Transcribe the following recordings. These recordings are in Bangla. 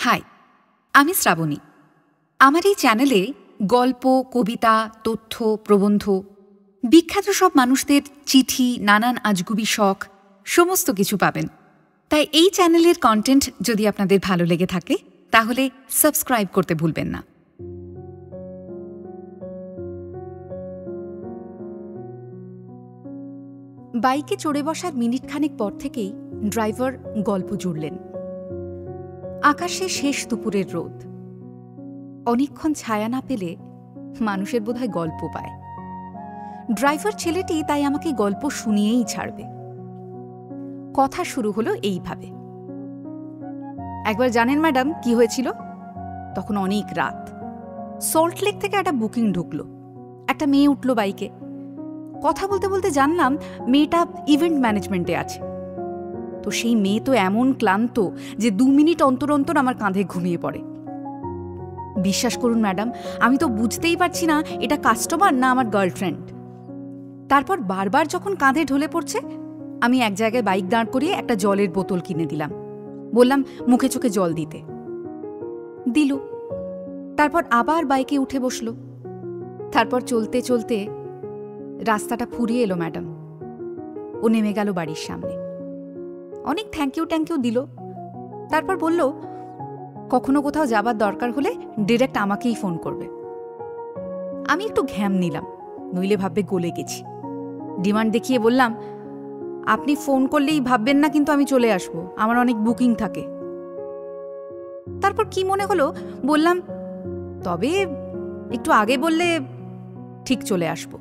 হাই, আমি শ্রাবণী। আমার এই চ্যানেলে গল্প, কবিতা, তথ্য, প্রবন্ধ, বিখ্যাত সব মানুষদের চিঠি, নানান আজগুবি শখ সমস্ত কিছু পাবেন। তাই এই চ্যানেলের কন্টেন্ট যদি আপনাদের ভালো লেগে থাকে তাহলে সাবস্ক্রাইব করতে ভুলবেন না। বাইকে চড়ে বসার মিনিটখানেক পর থেকেই ড্রাইভার গল্প জুড়লেন। আকাশে শেষ দুপুরের রোদ। অনেকক্ষণ ছায়া না পেলে মানুষের বোধহয় গল্প পায়। ড্রাইভার ছেলেটি তাই আমাকে গল্প শুনিয়েই ছাড়বে। কথা শুরু হলো এইভাবে। একবার জানেন ম্যাডাম কি হয়েছিল? তখন অনেক রাত। সল্টলেক থেকে একটা বুকিং ঢুকলো। একটা মেয়ে উঠল বাইকে। কথা বলতে বলতে জানলাম মেয়েটা ইভেন্ট ম্যানেজমেন্টে আছে। তো সেই মেয়ে তো এমন ক্লান্ত যে 2 মিনিট অন্তর অন্তর আমার কাঁধে ঘুমিয়ে পড়ে। বিশ্বাস করুন ম্যাডাম, আমি তো বুঝতেই পারছি না এটা কাস্টমার না আমার গার্লফ্রেন্ড। তারপর বারবার যখন কাঁধে ঢলে পড়ছে, আমি এক জায়গায় বাইক দাঁড় করিয়ে একটা জলের বোতল কিনে দিলাম। বললাম মুখে চোখে জল দিতে। দিল। তারপর আবার বাইকে উঠে বসল। তারপর চলতে চলতে রাস্তাটা ফুরিয়ে এলো ম্যাডাম। ও নেমে গেল বাড়ির সামনে। অনেক থ্যাংক ইউ দিল। তারপর বলল কখনো কোথাও যাবার দরকার হলে ডিরেক্ট আমাকেই ফোন করবে। আমি একটু ঘ্যাম নিলাম, নইলে ভাববে গলে গেছি। ডিমান্ড দেখিয়ে বললাম, আপনি ফোন করলেই ভাববেন না কিন্তু আমি চলে আসবো, আমার অনেক বুকিং থাকে। তারপর কি মনে হলো বললাম, তবে একটু আগে বললে ঠিক চলে আসবো।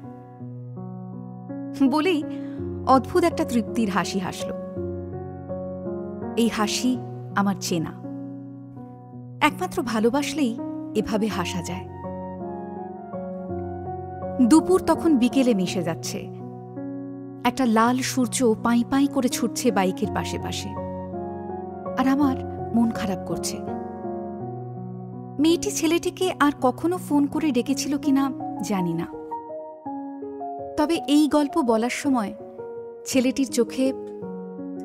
বলেই অদ্ভুত একটা তৃপ্তির হাসি হাসল। এই হাসি আমার চেনা। একমাত্র ভালোবাসলেই এভাবে হাসা যায়। দুপুর তখন বিকেলে মিশে যাচ্ছে। একটা লাল সূর্য পাই পাই করে ছুটছে বাইকের পাশে পাশে। আর আমার মন খারাপ করছে। মেয়েটি ছেলেটিকে আর কখনো ফোন করে ডেকেছিল কিনা জানি না। তবে এই গল্প বলার সময় ছেলেটির চোখে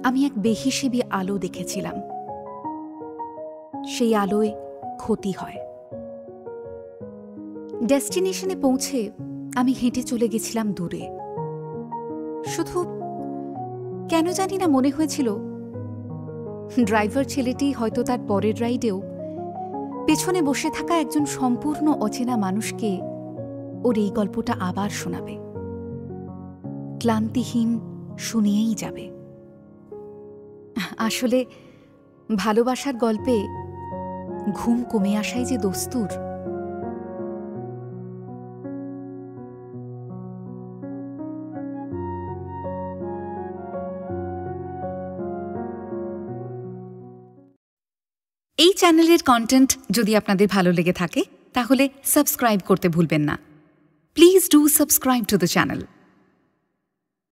আমি এক বেহিসেবি আলো দেখেছিলাম। সেই আলোয় ক্ষতি হয়। ডেস্টিনেশনে পৌঁছে আমি হেঁটে চলে গেছিলাম দূরে। শুধু কেন জানি না মনে হয়েছিল ড্রাইভার ছেলেটি হয়তো তার পরের রাইডেও পেছনে বসে থাকা একজন সম্পূর্ণ অচেনা মানুষকে ওর এই গল্পটা আবার শোনাবে। ক্লান্তিহীন শুনিয়েই যাবে। আসলে ভালোবাসার গল্পে ঘুম কমে আসাই যে দস্তুর। এই চ্যানেলের কন্টেন্ট যদি আপনাদের ভালো লেগে থাকে তাহলে সাবস্ক্রাইব করতে ভুলবেন না। Please do subscribe to the channel.